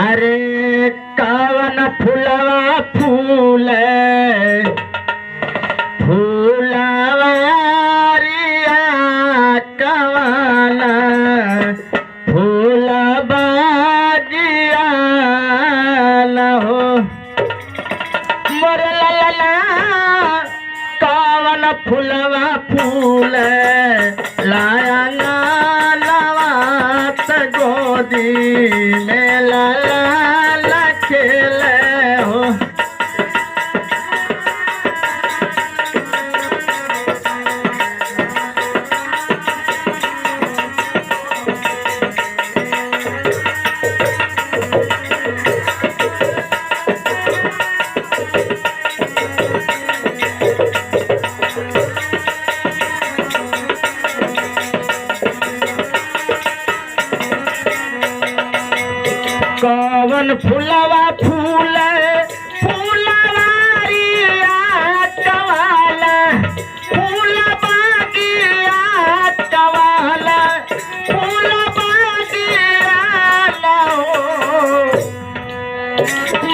अरे कवन फुलवा फूले फूलवारिया कवन फूल बाजिया हो मोर लला कवन फुलवा फूले लाया नवात गोदी में लाला खेले हो कवन फुलवा फूले फूलवारिया कवाला फूल बागिया कवाला फूल बागिया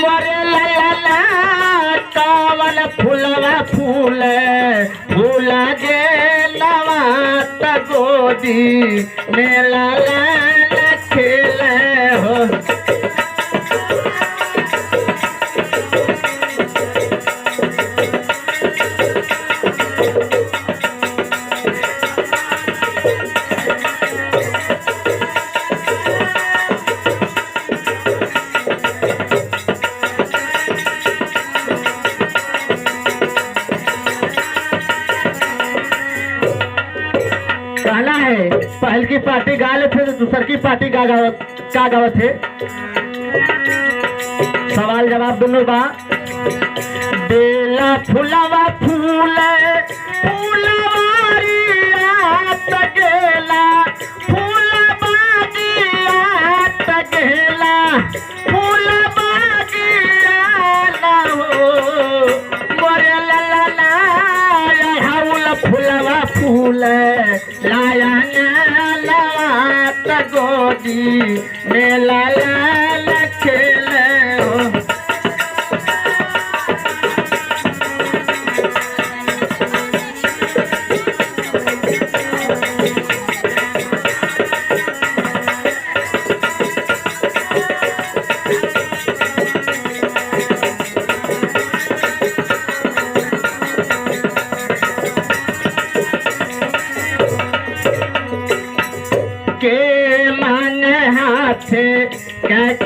मरे लला कवन फुलवा फूले फूला गे नवात गोदी मेला खेले हो कहना है पहल की पार्टी गा ले थे तो दूसर की पार्टी का गावत थे सवाल जवाब दोनों बा बेला फुलवा फूले फूलवारिया तगेला फूल बागिया तगेला फूल बागिया ना हो मोरे लला हाउल फुलवा फूले लाया नवात गोदी मेला खेले हो के मन हाथ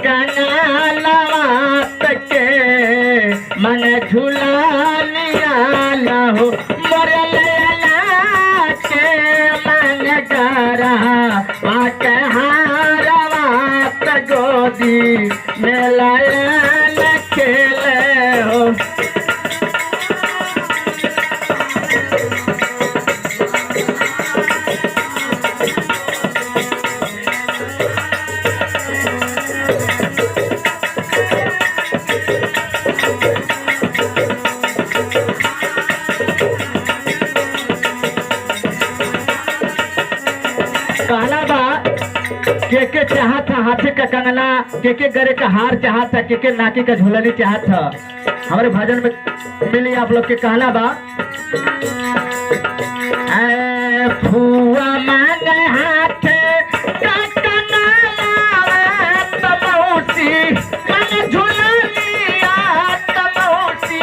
कनालवात के मन झुलानिया हो मोर लला के मन गारा वाक हारवात गोदी मेला खेले हो कहना बा के चाहत था हाथे का कंगना के गरे का हार चाहत था के नाकी का झुलनी चाहत था हमारे भजन में मिली आप लोग के कहना बा फुआ मांगे हाथ का कंगना तमौसी मन झुलनी तमौसी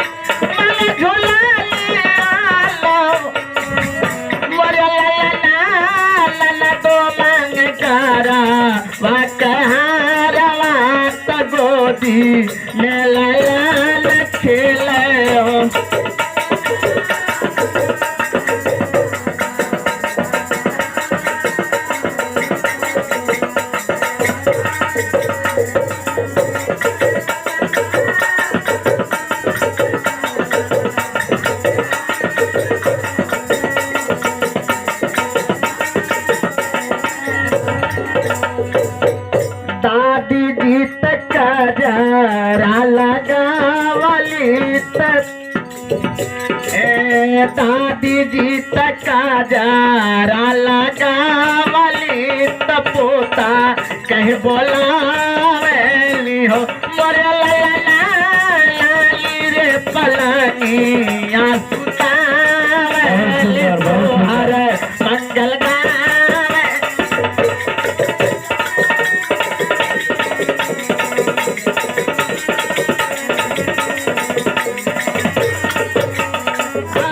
मन झुलनी मोरे लला तो मांग करा वाकहारवात गोदी मेला खेले हो दादी जी तक जरा लगावली दादी जी तक जरा लगावली पोता कह बोलावेली हो हाँ